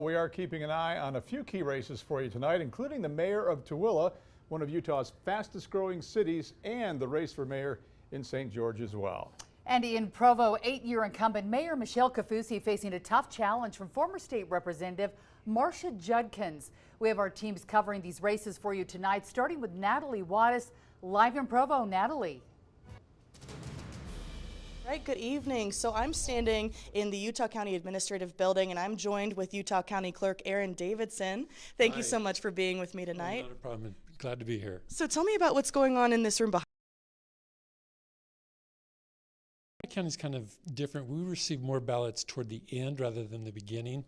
We are keeping an eye on a few key races for you tonight, including the mayor of Tooele, one of Utah's fastest growing cities, and the race for mayor in St. George as well. And in Provo, 8-year incumbent Mayor Michelle Kaufusi facing a tough challenge from former state representative Marcia Judkins. We have our teams covering these races for you tonight, starting with Natalie Wattis, live in Provo. Natalie. Right, good evening. So I'm standing in the Utah County Administrative Building, and I'm joined with Utah County Clerk Aaron Davidson. Thank you so much for being with me tonight. Not a problem. Glad to be here. So tell me about what's going on in this room behind. County's kind of different. We receive more ballots toward the end rather than the beginning.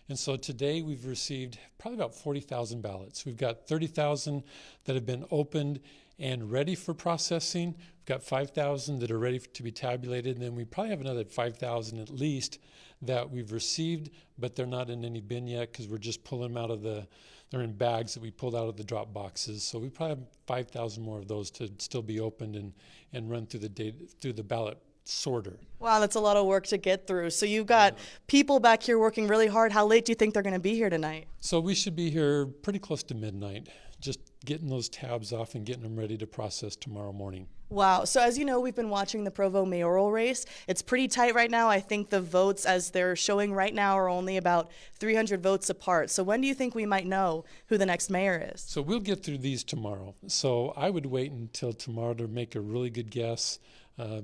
And so today we've received probably about 40,000 ballots. We've got 30,000 that have been opened and ready for processing. We've got 5,000 that are ready to be tabulated. And then we probably have another 5,000 at least that we've received, but they're not in any bin yet because we're just pulling them out of they're in bags that we pulled out of the drop boxes. So we probably have 5,000 more of those to still be opened and run through the ballot sorter. Wow, that's a lot of work to get through. So you've got people back here working really hard. How late do you think they're going to be here tonight? So we should be here pretty close to midnight, just getting those tabs off and getting them ready to process tomorrow morning. Wow. So as you know, we've been watching the Provo mayoral race. It's pretty tight right now. I think the votes as they're showing right now are only about 300 votes apart. So when do you think we might know who the next mayor is? So we'll get through these tomorrow. So I would wait until tomorrow to make a really good guess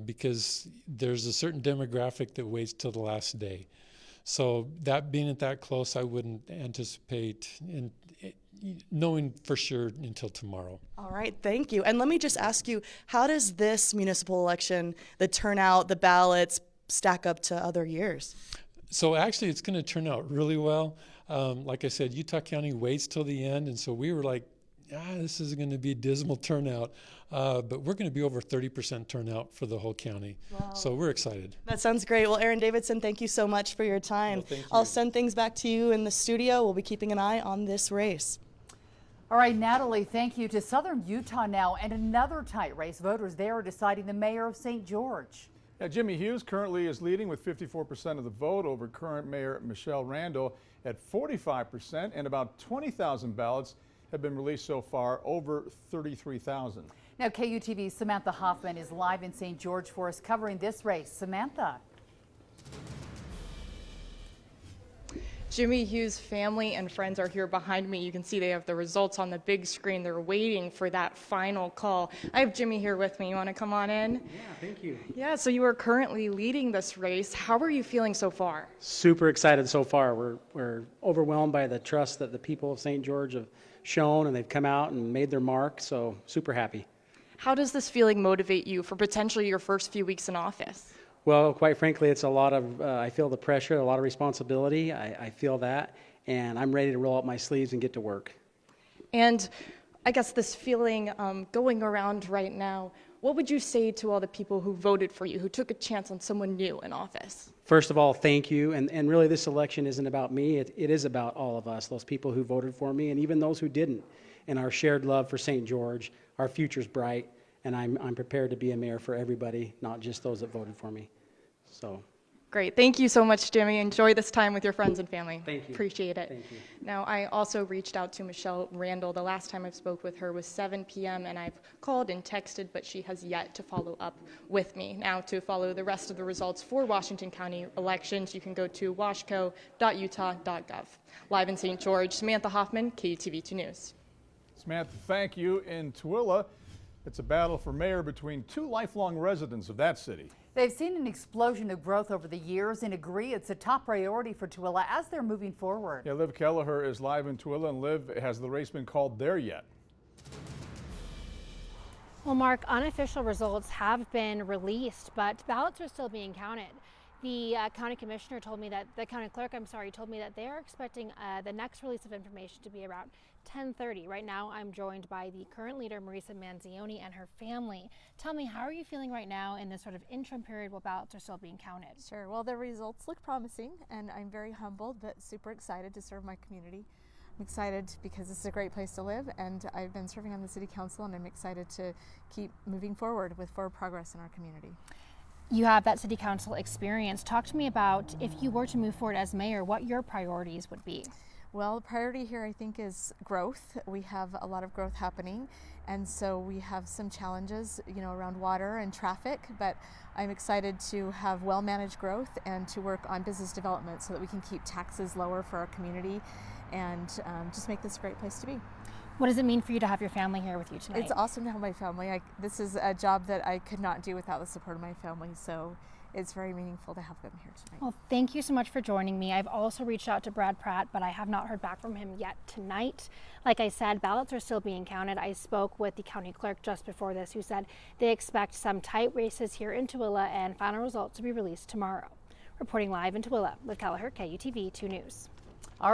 because there's a certain demographic that waits till the last day. So that being at that close, I wouldn't anticipate knowing for sure until tomorrow. All right, thank you. And let me just ask you, how does this municipal election, the turnout, the ballots, stack up to other years? So actually it's going to turn out really well. Like I said, Utah County waits till the end, and so we were like, this is going to be a dismal turnout, but we're going to be over 30% turnout for the whole county. Wow. So we're excited. That sounds great. Well, Aaron Davidson, thank you so much for your time. Well, thank you. I'll send things back to you in the studio. We'll be keeping an eye on this race. All right, Natalie, thank you. To southern Utah now, and another tight race. Voters there are deciding the mayor of St. George. Yeah, Jimmy Hughes currently is leading with 54% of the vote over current Mayor Michelle Randall at 45%, and about 20,000 ballots have been released so far, over 33,000. Now, KUTV's Samantha Hoffman is live in St. George for us covering this race. Samantha. Jimmy Hughes' family and friends are here behind me. You can see they have the results on the big screen. They're waiting for that final call. I have Jimmy here with me. You want to come on in? Yeah, thank you. Yeah, so you are currently leading this race. How are you feeling so far? Super excited so far. We're overwhelmed by the trust that the people of St. George have shown, and they've come out and made their mark, so super happy. How does this feeling motivate you for potentially your first few weeks in office? Well, quite frankly, it's a lot of, I feel the pressure, a lot of responsibility. I feel that, and I'm ready to roll up my sleeves and get to work. And I guess this feeling going around right now, what would you say to all the people who voted for you, who took a chance on someone new in office? First of all, thank you, and really this election isn't about me. It is about all of us, those people who voted for me and even those who didn't, and our shared love for St. George. Our future's bright, and I'm prepared to be a mayor for everybody, not just those that voted for me. So. Great. Thank you so much, Jimmy. Enjoy this time with your friends and family. Thank you. Appreciate it. Thank you. Now, I also reached out to Michelle Randall. The last time I spoke with her was 7 p.m., and I've called and texted, but she has yet to follow up with me. Now, to follow the rest of the results for Washington County elections, you can go to washco.utah.gov. Live in St. George, Samantha Hoffman, KUTV 2 News. Samantha, thank you. In Tooele, it's a battle for mayor between two lifelong residents of that city. They've seen an explosion of growth over the years and agree it's a top priority for Tooele as they're moving forward. Yeah, Liv Kelleher is live in Tooele. And Liv, has the race been called there yet? Well, Mark, unofficial results have been released, but ballots are still being counted. The county commissioner told me that, the county clerk, told me that they're expecting the next release of information to be around 10:30. Right now, I'm joined by the current leader, Marisa Manzioni, and her family. Tell me, how are you feeling right now in this sort of interim period while ballots are still being counted? Sure. Well, the results look promising, and I'm very humbled but super excited to serve my community. I'm excited because this is a great place to live, and I've been serving on the city council, and I'm excited to keep moving forward with forward progress in our community. You have that city council experience. Talk to me about, if you were to move forward as mayor, what your priorities would be. Well, the priority here, I think, is growth. We have a lot of growth happening, and so we have some challenges, around water and traffic, but I'm excited to have well-managed growth and to work on business development so that we can keep taxes lower for our community and just make this a great place to be. What does it mean for you to have your family here with you tonight? It's awesome to have my family. This is a job that I could not do without the support of my family, so it's very meaningful to have them here tonight. Well, thank you so much for joining me. I've also reached out to Brad Pratt, but I have not heard back from him yet tonight. Like I said, ballots are still being counted. I spoke with the county clerk just before this, who said they expect some tight races here in Tooele and final results to be released tomorrow. Reporting live in Tooele, Liv Kelleher, KUTV 2 News.